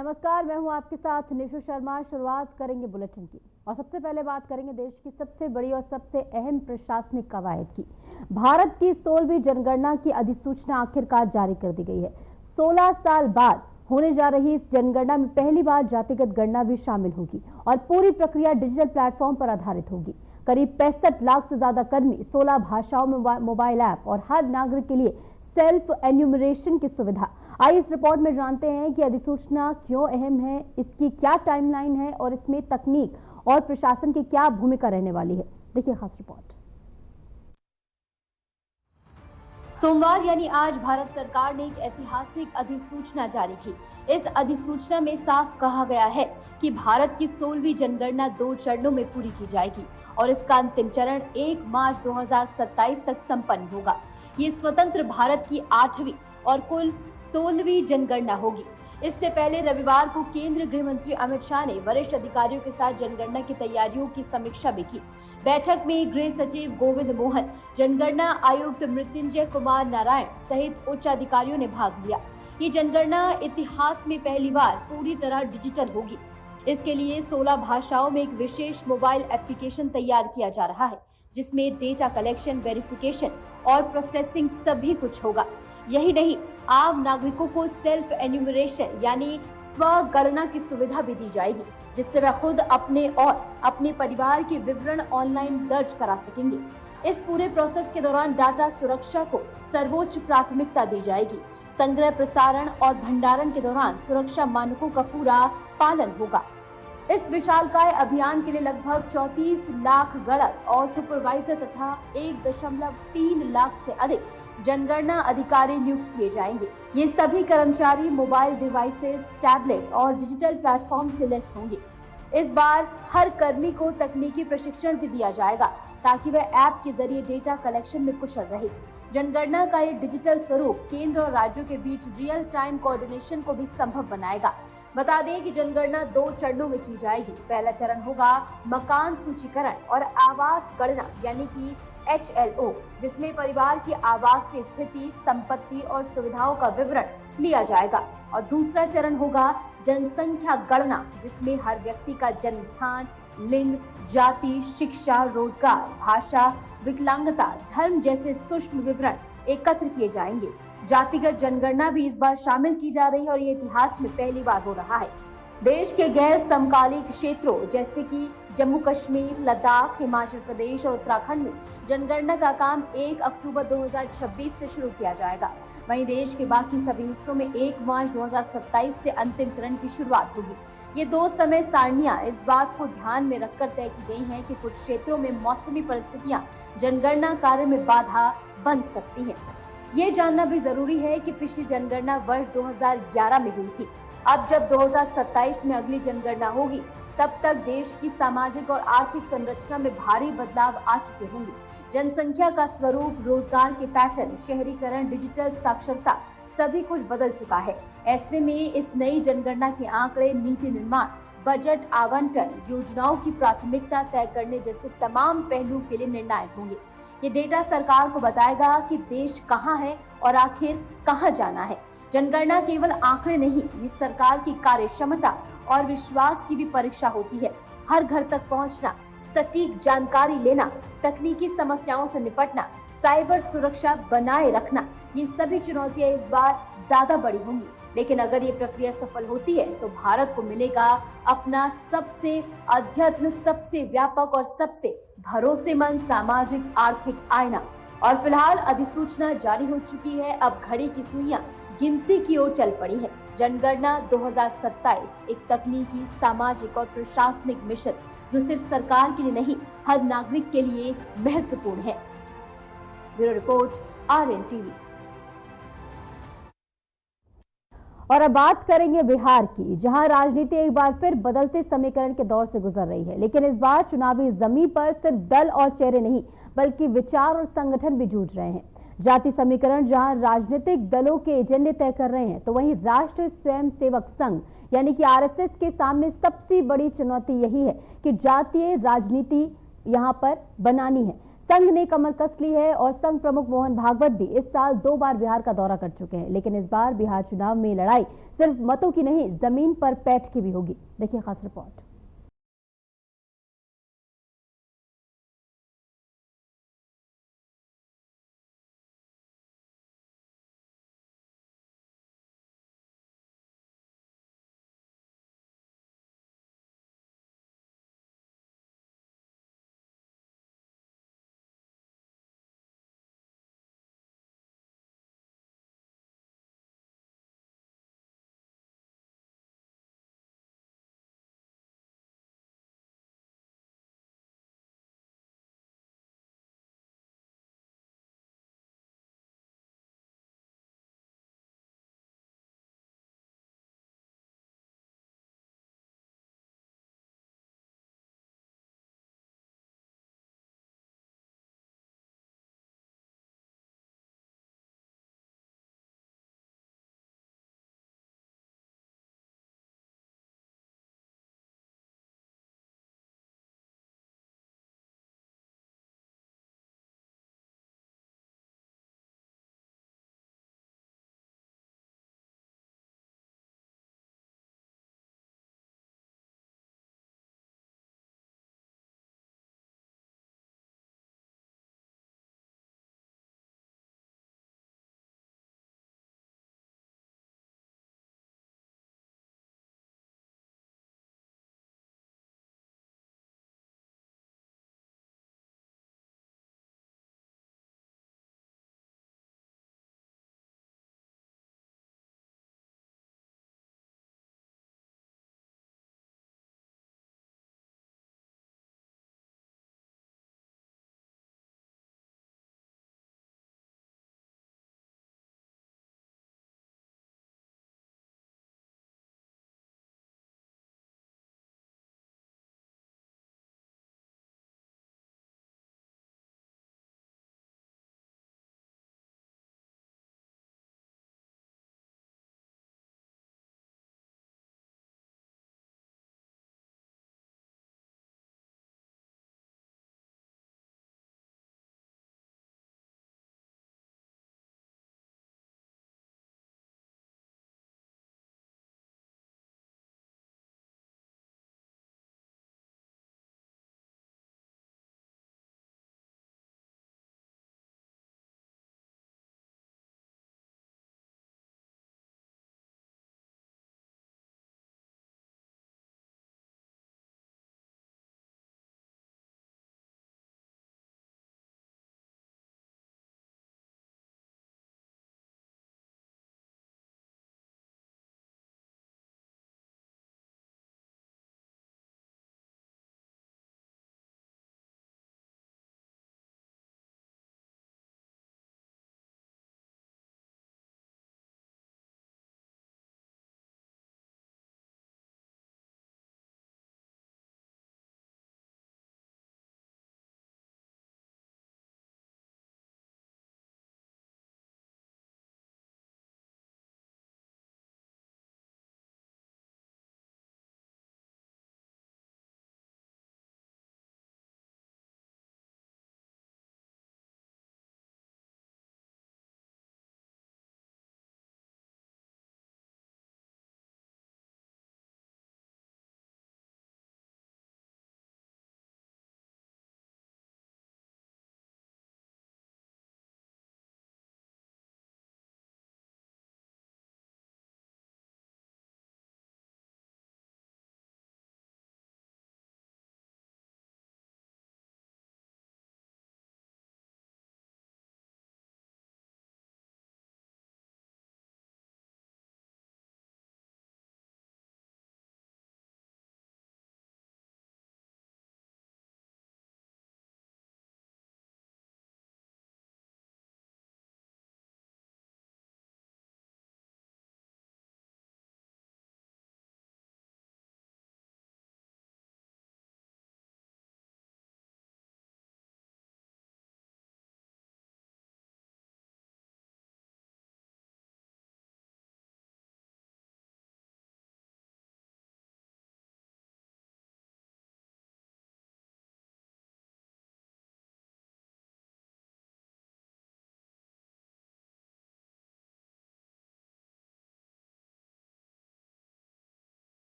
नमस्कार, मैं हूं आपके साथ निशु शर्मा। शुरुआत करेंगे बुलेटिन की और सबसे पहले बात करेंगे देश की सबसे बड़ी और सबसे अहम प्रशासनिक कवायद की। भारत की 16वीं जनगणना की अधिसूचना आखिरकार जारी कर दी गई है। 16 साल बाद होने जा रही इस जनगणना में पहली बार जातिगत गणना भी शामिल होगी और पूरी प्रक्रिया डिजिटल प्लेटफॉर्म पर आधारित होगी। करीब 65 लाख से ज्यादा कर्मी, 16 भाषाओं में मोबाइल ऐप और हर नागरिक के लिए सेल्फ एन्यूमरेशन की सुविधा। आइए इस रिपोर्ट में जानते हैं कि अधिसूचना क्यों अहम है, इसकी क्या टाइमलाइन है और इसमें तकनीक और प्रशासन की क्या भूमिका रहने वाली है। देखिए खास रिपोर्ट। सोमवार यानी आज भारत सरकार ने एक ऐतिहासिक अधिसूचना जारी की। इस अधिसूचना में साफ कहा गया है कि भारत की 16वीं जनगणना 2 चरणों में पूरी की जाएगी और इसका अंतिम चरण 1 मार्च 2027 तक संपन्न होगा। ये स्वतंत्र भारत की 8वीं और कुल 16वीं जनगणना होगी। इससे पहले रविवार को केंद्रीय गृह मंत्री अमित शाह ने वरिष्ठ अधिकारियों के साथ जनगणना की तैयारियों की समीक्षा भी की। बैठक में गृह सचिव गोविंद मोहन, जनगणना आयुक्त मृत्युंजय कुमार नारायण सहित उच्च अधिकारियों ने भाग लिया। ये जनगणना इतिहास में पहली बार पूरी तरह डिजिटल होगी। इसके लिए 16 भाषाओं में एक विशेष मोबाइल एप्लीकेशन तैयार किया जा रहा है, जिसमें डेटा कलेक्शन, वेरिफिकेशन और प्रोसेसिंग सभी कुछ होगा। यही नहीं, आम नागरिकों को सेल्फ एन्यूमरेशन यानी स्व गणना की सुविधा भी दी जाएगी, जिससे वह खुद अपने और अपने परिवार के विवरण ऑनलाइन दर्ज करा सकेंगे। इस पूरे प्रोसेस के दौरान डाटा सुरक्षा को सर्वोच्च प्राथमिकता दी जाएगी। संग्रह, प्रसारण और भंडारण के दौरान सुरक्षा मानकों का पूरा पालन होगा। इस विशालकाय अभियान के लिए लगभग 34 लाख गणक और सुपरवाइजर तथा 1.3 लाख से अधिक जनगणना अधिकारी नियुक्त किए जाएंगे। ये सभी कर्मचारी मोबाइल डिवाइसेस, टैबलेट और डिजिटल प्लेटफॉर्म से लैस होंगे। इस बार हर कर्मी को तकनीकी प्रशिक्षण भी दिया जाएगा ताकि वह ऐप के जरिए डेटा कलेक्शन में कुशल रहे। जनगणना का ये डिजिटल स्वरूप केंद्र और राज्यों के बीच रियल टाइम कोऑर्डिनेशन को भी संभव बनाएगा। बता दें कि जनगणना 2 चरणों में की जाएगी। पहला चरण होगा मकान सूचीकरण और आवास गणना यानी कि HLO, जिसमें परिवार की आवासीय स्थिति, संपत्ति और सुविधाओं का विवरण लिया जाएगा। और दूसरा चरण होगा जनसंख्या गणना, जिसमें हर व्यक्ति का जन्म स्थान, लिंग, जाति, शिक्षा, रोजगार, भाषा, विकलांगता, धर्म जैसे सूक्ष्म विवरण एकत्र किए जाएंगे। जातिगत जनगणना भी इस बार शामिल की जा रही है और ये इतिहास में पहली बार हो रहा है। देश के गैर समकालीन क्षेत्रों जैसे कि जम्मू कश्मीर, लद्दाख, हिमाचल प्रदेश और उत्तराखंड में जनगणना का काम 1 अक्टूबर 2026 से शुरू किया जाएगा। वहीं देश के बाकी सभी हिस्सों में 1 मार्च 2027 से अंतिम चरण की शुरुआत होगी। ये 2 समय सारणियां इस बात को ध्यान में रखकर तय की गई हैं कि कुछ क्षेत्रों में मौसमी परिस्थितियां जनगणना कार्य में बाधा बन सकती हैं। ये जानना भी जरूरी है कि पिछली जनगणना वर्ष 2011 में हुई थी। अब जब 2027 में अगली जनगणना होगी, तब तक देश की सामाजिक और आर्थिक संरचना में भारी बदलाव आ चुके होंगे। जनसंख्या का स्वरूप, रोजगार के पैटर्न, शहरीकरण, डिजिटल साक्षरता सभी कुछ बदल चुका है। ऐसे में इस नई जनगणना के आंकड़े, नीति निर्माण, बजट आवंटन, योजनाओं की प्राथमिकता तय करने जैसे तमाम पहलुओं के लिए निर्णायक होंगे। ये डेटा सरकार को बताएगा कि देश कहाँ है और आखिर कहाँ जाना है। जनगणना केवल आंकड़े नहीं, ये सरकार की कार्य क्षमता और विश्वास की भी परीक्षा होती है। हर घर तक पहुंचना, सटीक जानकारी लेना, तकनीकी समस्याओं से निपटना, साइबर सुरक्षा बनाए रखना, ये सभी चुनौतियां इस बार ज्यादा बड़ी होंगी। लेकिन अगर ये प्रक्रिया सफल होती है तो भारत को मिलेगा अपना सबसे अद्यतन, सबसे व्यापक और सबसे भरोसेमंद सामाजिक आर्थिक आईना। और फिलहाल अधिसूचना जारी हो चुकी है। अब घड़ी की सुइयां गिनती की ओर चल पड़ी है। जनगणना 2027 एक तकनीकी, सामाजिक और प्रशासनिक मिशन जो सिर्फ सरकार के लिए नहीं, हर नागरिक के लिए महत्वपूर्ण है। Bureau report, RN TV। और अब बात करेंगे बिहार की, जहां राजनीति एक बार फिर बदलते समीकरण के दौर से गुजर रही है। लेकिन इस बार चुनावी जमीन पर सिर्फ दल और चेहरे नहीं, बल्कि विचार और संगठन भी जूझ रहे हैं। जाति समीकरण जहां राजनीतिक दलों के एजेंडे तय कर रहे हैं, तो वहीं राष्ट्रीय स्वयंसेवक संघ यानी कि RSS के सामने सबसे बड़ी चुनौती यही है कि जातीय राजनीति यहां पर बनानी है। संघ ने कमर कस ली है और संघ प्रमुख मोहन भागवत भी इस साल 2 बार बिहार का दौरा कर चुके हैं, लेकिन इस बार बिहार चुनाव में लड़ाई सिर्फ मतों की नहीं, जमीन पर पैठ की भी होगी। देखिए खास रिपोर्ट।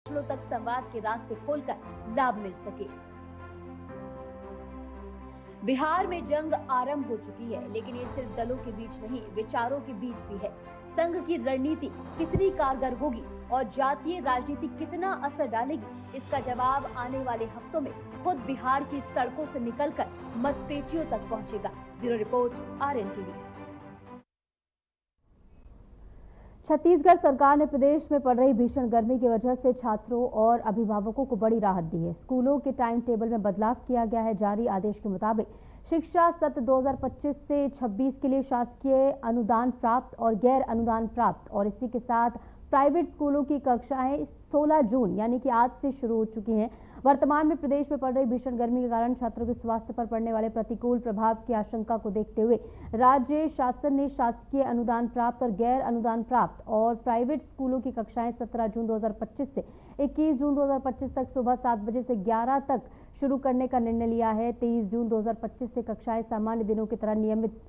तक संवाद के रास्ते खोलकर लाभ मिल सके। बिहार में जंग आरंभ हो चुकी है, लेकिन ये सिर्फ दलों के बीच नहीं, विचारों के बीच भी है। संघ की रणनीति कितनी कारगर होगी और जातीय राजनीति कितना असर डालेगी, इसका जवाब आने वाले हफ्तों में खुद बिहार की सड़कों से निकलकर मतपेटियों तक पहुंचेगा। Bureau report, RNTV। छत्तीसगढ़ सरकार ने प्रदेश में पड़ रही भीषण गर्मी की वजह से छात्रों और अभिभावकों को बड़ी राहत दी है। स्कूलों के टाइम टेबल में बदलाव किया गया है। जारी आदेश के मुताबिक शिक्षा सत्र 2025 से 26 के लिए शासकीय अनुदान प्राप्त और गैर अनुदान प्राप्त और इसी के साथ प्राइवेट स्कूलों की कक्षाएं 16 जून यानी कि आज से शुरू हो चुकी हैं। वर्तमान में प्रदेश में पड़ रही भीषण गर्मी के कारण छात्रों के स्वास्थ्य पर पड़ने वाले प्रतिकूल प्रभाव की आशंका को देखते हुए राज्य शासन ने शासकीय अनुदान प्राप्त और गैर अनुदान प्राप्त और प्राइवेट स्कूलों की कक्षाएं 17 जून 2025 से 21 जून 2025 तक सुबह 7 बजे से 11 तक शुरू करने का निर्णय लिया है। 23 जून 2025 से कक्षाएं सामान्य दिनों की तरह नियमित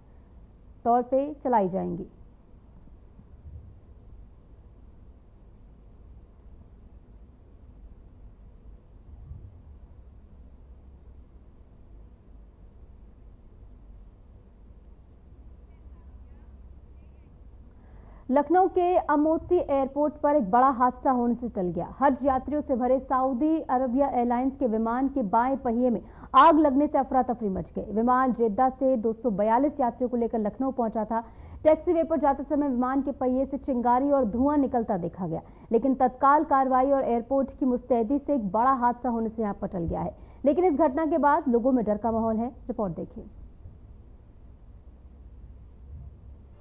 तौर पर चलाई जाएंगी। लखनऊ के अमोसी एयरपोर्ट पर एक बड़ा हादसा होने से टल गया। हज यात्रियों से भरे सऊदी अरबिया एयरलाइंस के विमान के बाएं पहिए में आग लगने से अफरा तफरी मच गई। विमान जेद्दा से 242 यात्रियों को लेकर लखनऊ पहुंचा था। टैक्सीवे पर जाते समय विमान के पहिए से चिंगारी और धुआं निकलता देखा गया, लेकिन तत्काल कार्रवाई और एयरपोर्ट की मुस्तैदी से एक बड़ा हादसा होने से यहां पर टल गया है। लेकिन इस घटना के बाद लोगों में डर का माहौल है। रिपोर्ट देखिए।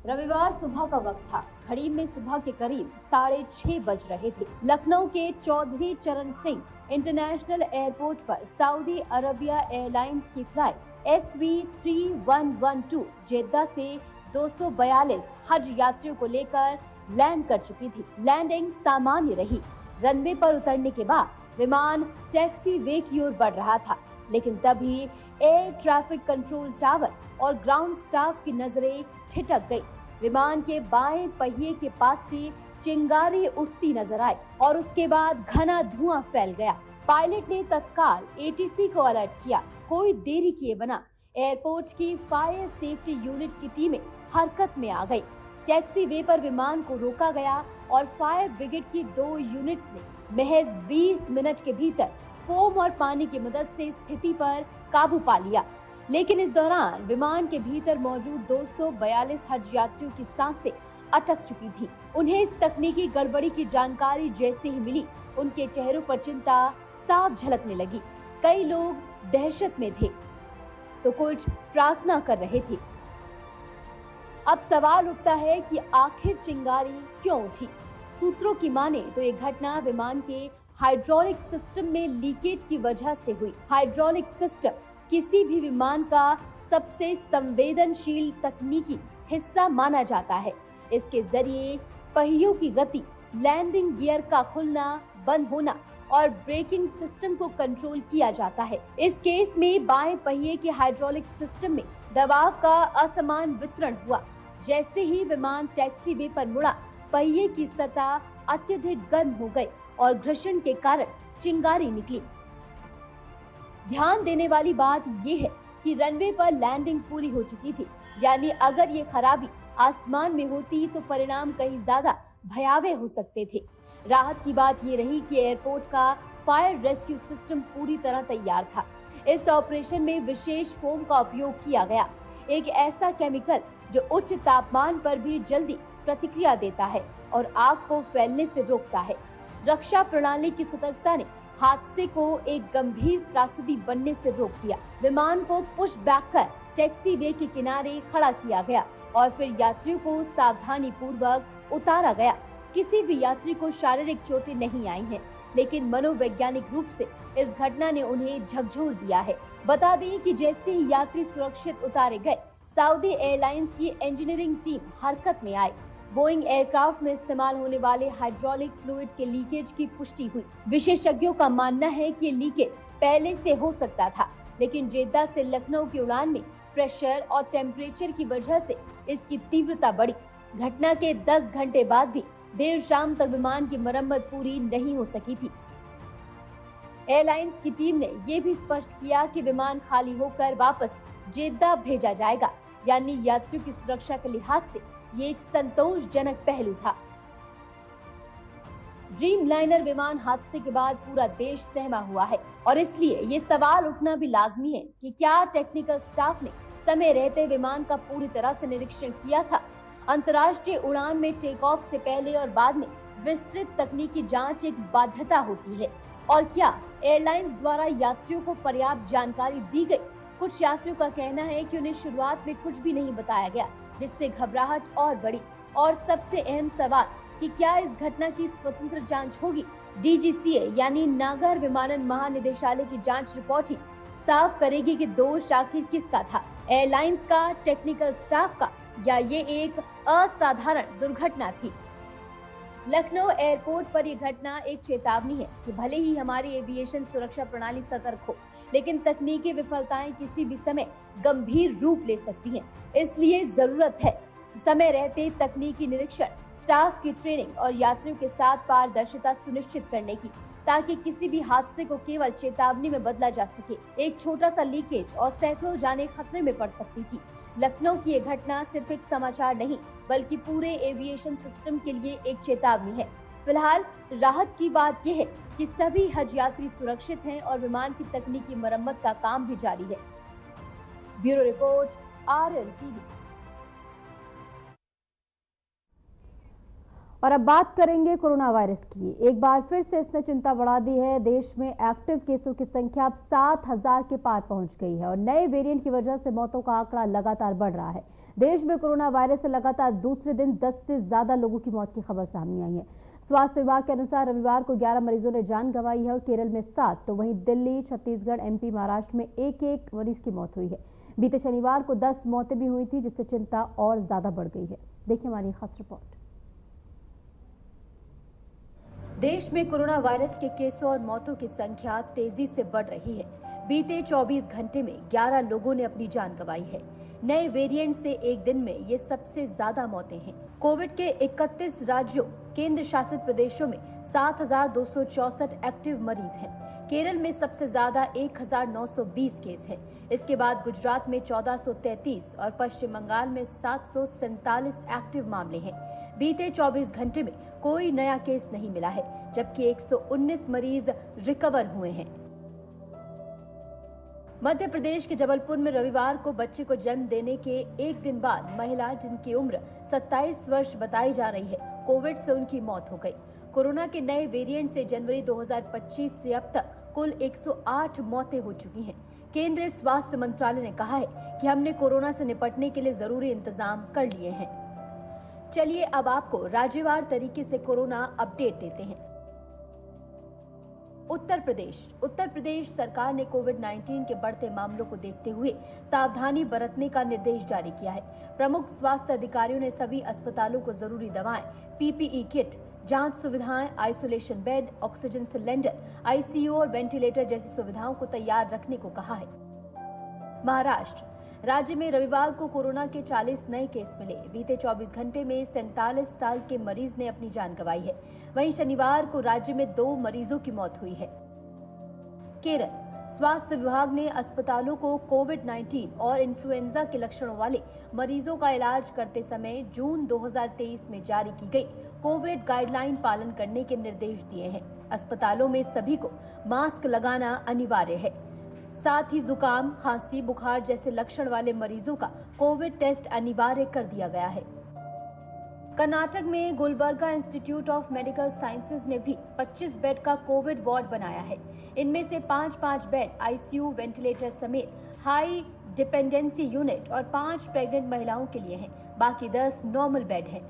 रविवार सुबह का वक्त था। घड़ी में सुबह के करीब 6:30 बज रहे थे। लखनऊ के चौधरी चरण सिंह इंटरनेशनल एयरपोर्ट पर सऊदी अरबिया एयरलाइंस की फ्लाइट SV3112 जेद्दा से 242 हज यात्रियों को लेकर लैंड कर चुकी थी। लैंडिंग सामान्य रही। रनवे पर उतरने के बाद विमान टैक्सी वे की ओर बढ़ रहा था, लेकिन तभी एयर ट्रैफिक कंट्रोल टावर और ग्राउंड स्टाफ की नजरें ठिठक गई। विमान के बाएं पहिए के पास से चिंगारी उठती नजर आई और उसके बाद घना धुआं फैल गया। पायलट ने तत्काल ATC को अलर्ट किया। कोई देरी किए बिना एयरपोर्ट की फायर सेफ्टी यूनिट की टीमें हरकत में आ गई। टैक्सी वे पर विमान को रोका गया और फायर ब्रिगेड की 2 यूनिट्स ने महज 20 मिनट के भीतर फोम और पानी की मदद से स्थिति पर काबू पा लिया। लेकिन इस दौरान विमान के भीतर मौजूद 242 हज यात्रियों की सांसें अटक चुकी थी। उन्हें इस तकनीकी गड़बड़ी की जानकारी जैसे ही मिली, उनके चेहरों पर चिंता साफ झलकने लगी। कई लोग दहशत में थे तो कुछ प्रार्थना कर रहे थे। अब सवाल उठता है कि आखिर चिंगारी क्यों उठी? सूत्रों की माने तो ये घटना विमान के हाइड्रोलिक सिस्टम में लीकेज की वजह से हुई। हाइड्रोलिक सिस्टम किसी भी विमान का सबसे संवेदनशील तकनीकी हिस्सा माना जाता है। इसके जरिए पहियों की गति, लैंडिंग गियर का खुलना बंद होना और ब्रेकिंग सिस्टम को कंट्रोल किया जाता है। इस केस में बाएं पहिए के हाइड्रोलिक सिस्टम में दबाव का असमान वितरण हुआ। जैसे ही विमान टैक्सी वे पर मुड़ा, पहिए की सतह अत्यधिक गर्म हो गई और घर्षण के कारण चिंगारी निकली। ध्यान देने वाली बात यह है कि रनवे पर लैंडिंग पूरी हो चुकी थी, यानी अगर ये खराबी आसमान में होती तो परिणाम कहीं ज्यादा भयावह हो सकते थे। राहत की बात ये रही कि एयरपोर्ट का फायर रेस्क्यू सिस्टम पूरी तरह तैयार था। इस ऑपरेशन में विशेष फोम का उपयोग किया गया, एक ऐसा केमिकल जो उच्च तापमान पर भी जल्दी प्रतिक्रिया देता है और आग को फैलने से रोकता है। रक्षा प्रणाली की सतर्कता ने हादसे को एक गंभीर त्रासदी बनने से रोक दिया। विमान को पुश बैक कर टैक्सी वे के किनारे खड़ा किया गया और फिर यात्रियों को सावधानी पूर्वक उतारा गया। किसी भी यात्री को शारीरिक चोटें नहीं आई हैं, लेकिन मनोवैज्ञानिक रूप से इस घटना ने उन्हें झकझोर दिया है। बता दें कि जैसे ही यात्री सुरक्षित उतारे गए, सऊदी एयरलाइंस की इंजीनियरिंग टीम हरकत में आई। बोइंग एयरक्राफ्ट में इस्तेमाल होने वाले हाइड्रोलिक फ्लूइड के लीकेज की पुष्टि हुई। विशेषज्ञों का मानना है कि लीकेज पहले से हो सकता था, लेकिन जेद्दा से लखनऊ की उड़ान में प्रेशर और टेम्परेचर की वजह से इसकी तीव्रता बढ़ी। घटना के 10 घंटे बाद भी देर शाम तक विमान की मरम्मत पूरी नहीं हो सकी थी। एयरलाइंस की टीम ने ये भी स्पष्ट किया कि विमान खाली होकर वापस जेद्दा भेजा जाएगा, यानी यात्रियों की सुरक्षा के लिहाज से ये एक संतोषजनक पहलू था। ड्रीमलाइनर विमान हादसे के बाद पूरा देश सहमा हुआ है और इसलिए ये सवाल उठना भी लाजमी है कि क्या टेक्निकल स्टाफ ने समय रहते विमान का पूरी तरह से निरीक्षण किया था। अंतर्राष्ट्रीय उड़ान में टेक ऑफ से पहले और बाद में विस्तृत तकनीकी जांच एक बाध्यता होती है। और क्या एयरलाइंस द्वारा यात्रियों को पर्याप्त जानकारी दी गई? कुछ यात्रियों का कहना है कि उन्हें शुरुआत में कुछ भी नहीं बताया गया, जिससे घबराहट और बढ़ी। और सबसे अहम सवाल कि क्या इस घटना की स्वतंत्र जांच होगी? डीजीसीए यानी नागर विमानन महानिदेशालय की जांच रिपोर्ट ही साफ करेगी कि दोष आखिर किसका था, एयरलाइंस का, टेक्निकल स्टाफ का, या ये एक असाधारण दुर्घटना थी। लखनऊ एयरपोर्ट पर यह घटना एक चेतावनी है कि भले ही हमारी एविएशन सुरक्षा प्रणाली सतर्क हो, लेकिन तकनीकी विफलताएं किसी भी समय गंभीर रूप ले सकती हैं। इसलिए जरूरत है समय रहते तकनीकी निरीक्षण, स्टाफ की ट्रेनिंग और यात्रियों के साथ पारदर्शिता सुनिश्चित करने की, ताकि किसी भी हादसे को केवल चेतावनी में बदला जा सके। एक छोटा सा लीकेज और सैकड़ों जानें खतरे में पड़ सकती थी। लखनऊ की ये घटना सिर्फ एक समाचार नहीं, बल्कि पूरे एविएशन सिस्टम के लिए एक चेतावनी है। फिलहाल राहत की बात यह है कि सभी हज यात्री सुरक्षित हैं और विमान की तकनीकी मरम्मत का काम भी जारी है। Bureau report, RL TV. और अब बात करेंगे कोरोना वायरस की। एक बार फिर से इसने चिंता बढ़ा दी है। देश में एक्टिव केसों की संख्या अब 7,000 के पार पहुंच गई है और नए वेरिएंट की वजह से मौतों का आंकड़ा लगातार बढ़ रहा है। देश में कोरोना वायरस से लगातार दूसरे दिन 10 से ज्यादा लोगों की मौत की खबर सामने आई है। स्वास्थ्य विभाग के अनुसार रविवार को 11 मरीजों ने जान गंवाई है और केरल में 7, तो वहीं दिल्ली, छत्तीसगढ़, एमपी, महाराष्ट्र में एक मरीज की मौत हुई है। बीते शनिवार को 10 मौतें भी हुई थी, जिससे चिंता और ज्यादा बढ़ गई है। देखिए हमारी खास रिपोर्ट। देश में कोरोना वायरस के केसों और मौतों की संख्या तेजी से बढ़ रही है। बीते 24 घंटे में 11 लोगों ने अपनी जान गंवाई है। नए वेरिएंट से एक दिन में ये सबसे ज्यादा मौतें हैं। कोविड के 31 राज्यों, केंद्र शासित प्रदेशों में 7,264 एक्टिव मरीज हैं। केरल में सबसे ज्यादा 1,920 केस है। इसके बाद गुजरात में 1,433 और पश्चिम बंगाल में 747 एक्टिव मामले हैं। बीते 24 घंटे में कोई नया केस नहीं मिला है, जबकि 119 मरीज रिकवर हुए हैं। मध्य प्रदेश के जबलपुर में रविवार को बच्चे को जन्म देने के एक दिन बाद महिला, जिनकी उम्र 27 वर्ष बताई जा रही है, कोविड से उनकी मौत हो गई। कोरोना के नए वेरिएंट से जनवरी 2025 से अब तक कुल 108 मौतें हो चुकी हैं। केंद्रीय स्वास्थ्य मंत्रालय ने कहा है कि हमने कोरोना से निपटने के लिए जरूरी इंतजाम कर लिए हैं। चलिए अब आपको राज्यवार तरीके से कोरोना अपडेट देते हैं। उत्तर प्रदेश सरकार ने कोविड-19 के बढ़ते मामलों को देखते हुए सावधानी बरतने का निर्देश जारी किया है। प्रमुख स्वास्थ्य अधिकारियों ने सभी अस्पतालों को जरूरी दवाएं, पीपीई किट, जांच सुविधाएं, isolation bed, oxygen cylinder, ICU और वेंटिलेटर जैसी सुविधाओं को तैयार रखने को कहा है। महाराष्ट्र राज्य में रविवार को कोरोना के 40 नए केस मिले। बीते 24 घंटे में 47 साल के मरीज ने अपनी जान गंवाई है। वहीं शनिवार को राज्य में 2 मरीजों की मौत हुई है। केरल स्वास्थ्य विभाग ने अस्पतालों को कोविड-19 और इन्फ्लुएंजा के लक्षणों वाले मरीजों का इलाज करते समय जून 2023 में जारी की गई कोविड गाइडलाइन पालन करने के निर्देश दिए हैं। अस्पतालों में सभी को मास्क लगाना अनिवार्य है। साथ ही जुकाम, खांसी, बुखार जैसे लक्षण वाले मरीजों का कोविड टेस्ट अनिवार्य कर दिया गया है। कर्नाटक में Gulbarga institute of medical sciences ने भी 25 बेड का कोविड वार्ड बनाया है। इनमें से 5 बेड आईसीयू, वेंटिलेटर समेत हाई डिपेंडेंसी यूनिट और 5 प्रेग्नेंट महिलाओं के लिए हैं। बाकी 10 नॉर्मल बेड हैं।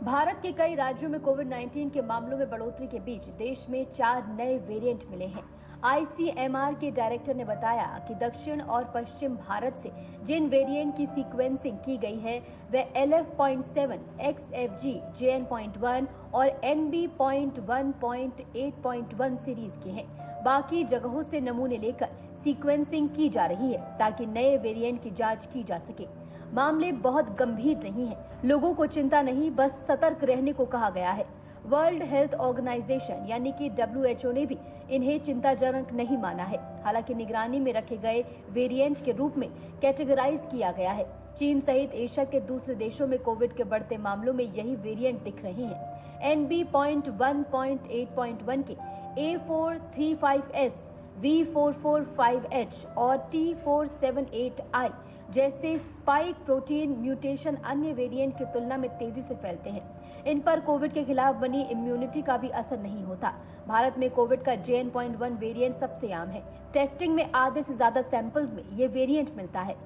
भारत के कई राज्यों में कोविड-19 के मामलों में बढ़ोतरी के बीच देश में 4 नए वेरिएंट मिले हैं। आईसीएमआर के डायरेक्टर ने बताया कि दक्षिण और पश्चिम भारत से जिन वेरिएंट की सीक्वेंसिंग की गई है वे LF.7, XFG, JN.1 और NB.1.8.1 सीरीज के हैं। बाकी जगहों से नमूने लेकर सीक्वेंसिंग की जा रही है ताकि नए वेरिएंट की जांच की जा सके। मामले बहुत गंभीर नहीं हैं। लोगों को चिंता नहीं, बस सतर्क रहने को कहा गया है। वर्ल्ड हेल्थ ऑर्गेनाइजेशन यानी कि WHO ने भी इन्हें चिंताजनक नहीं माना है। हालांकि निगरानी में रखे गए वेरिएंट के रूप में कैटेगराइज किया गया है। चीन सहित एशिया के दूसरे देशों में कोविड के बढ़ते मामलों में यही वेरिएंट दिख रहे हैं। NB.1.8.1 के A435S, V445H और T478I जैसे स्पाइक प्रोटीन म्यूटेशन अन्य वेरिएंट की तुलना में तेजी से फैलते हैं। इन पर कोविड के खिलाफ बनी इम्यूनिटी का भी असर नहीं होता। भारत में कोविड का JN.1 वेरिएंट सबसे आम है। टेस्टिंग में आधे से ज्यादा सैंपल्स में ये वेरिएंट मिलता है।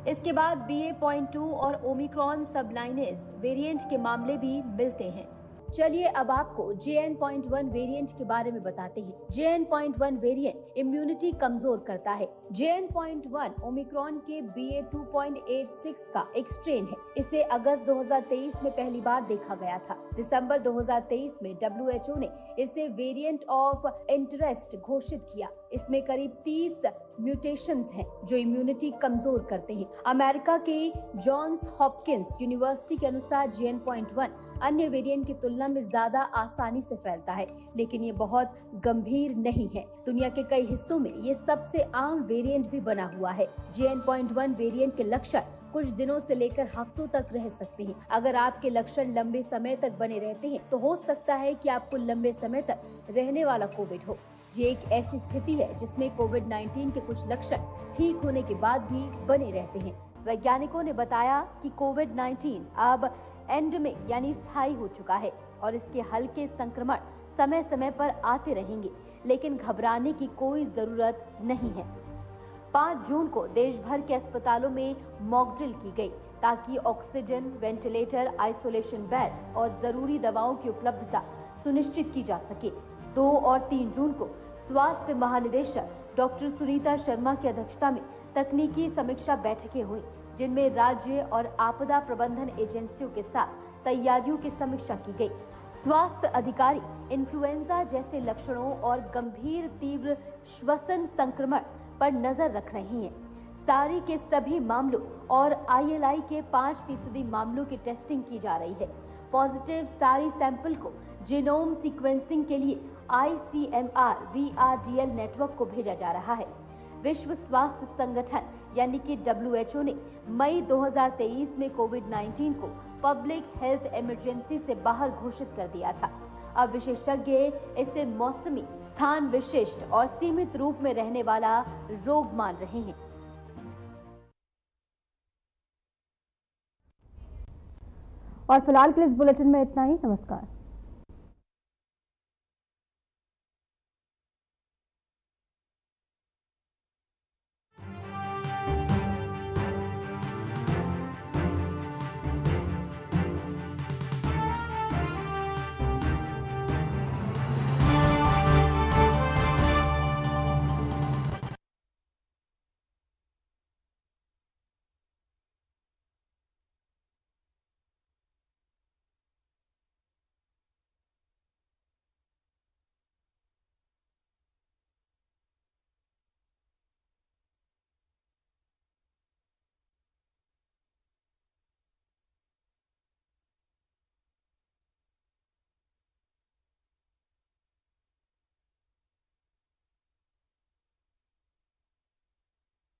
इसके बाद BA.2 और ओमिक्रॉन सबलाइनेज वेरिएंट के मामले भी मिलते हैं। चलिए अब आपको JN.1 वेरिएंट के बारे में बताते हैं। JN.1 वेरिएंट इम्यूनिटी कमजोर करता है। JN.1 ओमिक्रॉन के BA.2.86 का एक स्ट्रेन है। इसे अगस्त 2023 में पहली बार देखा गया था। दिसंबर 2023 में WHO ने इसे वेरिएंट ऑफ इंटरेस्ट घोषित किया। इसमें करीब 30 म्यूटेशंस हैं जो इम्यूनिटी कमजोर करते हैं। अमेरिका के जॉन्स हॉपकिंस यूनिवर्सिटी के अनुसार JN.1 अन्य वेरिएंट की तुलना में ज्यादा आसानी से फैलता है, लेकिन ये बहुत गंभीर नहीं है। दुनिया के कई हिस्सों में ये सबसे आम वेरिएंट भी बना हुआ है। JN.1 वेरिएंट के लक्षण कुछ दिनों से लेकर हफ्तों तक रह सकते हैं। अगर आपके लक्षण लंबे समय तक बने रहते हैं तो हो सकता है कि आपको लंबे समय तक रहने वाला कोविड हो। ये एक ऐसी स्थिति है जिसमें कोविड-19 के कुछ लक्षण ठीक होने के बाद भी बने रहते हैं। वैज्ञानिकों ने बताया कि कोविड-19 अब एंडेमिक यानी स्थायी हो चुका है और इसके हल्के संक्रमण समय समय पर आते रहेंगे, लेकिन घबराने की कोई जरूरत नहीं है। 5 जून को देश भर के अस्पतालों में मॉक ड्रिल की गई ताकि ऑक्सीजन, वेंटिलेटर, आइसोलेशन बेड और जरूरी दवाओं की उपलब्धता सुनिश्चित की जा सके। 2 और 3 जून को स्वास्थ्य महानिदेशक डॉक्टर सुनीता शर्मा की अध्यक्षता में तकनीकी समीक्षा बैठकें हुई, जिनमें राज्य और आपदा प्रबंधन एजेंसियों के साथ तैयारियों की समीक्षा की गई। स्वास्थ्य अधिकारी इन्फ्लुएंजा जैसे लक्षणों और गंभीर तीव्र श्वसन संक्रमण पर नजर रख रहे हैं। सारी के सभी मामलों और ILI के 5% मामलों की टेस्टिंग की जा रही है। पॉजिटिव सारी सैंपल को जीनोम सीक्वेंसिंग के लिए ICMR VRDL नेटवर्क को भेजा जा रहा है। विश्व स्वास्थ्य संगठन यानी कि WHO ने मई 2023 में कोविड-19 को पब्लिक हेल्थ इमरजेंसी से बाहर घोषित कर दिया था। अब विशेषज्ञ इसे मौसमी, स्थान विशिष्ट और सीमित रूप में रहने वाला रोग मान रहे हैं। और फिलहाल के लिए इस बुलेटिन में इतना ही। नमस्कार।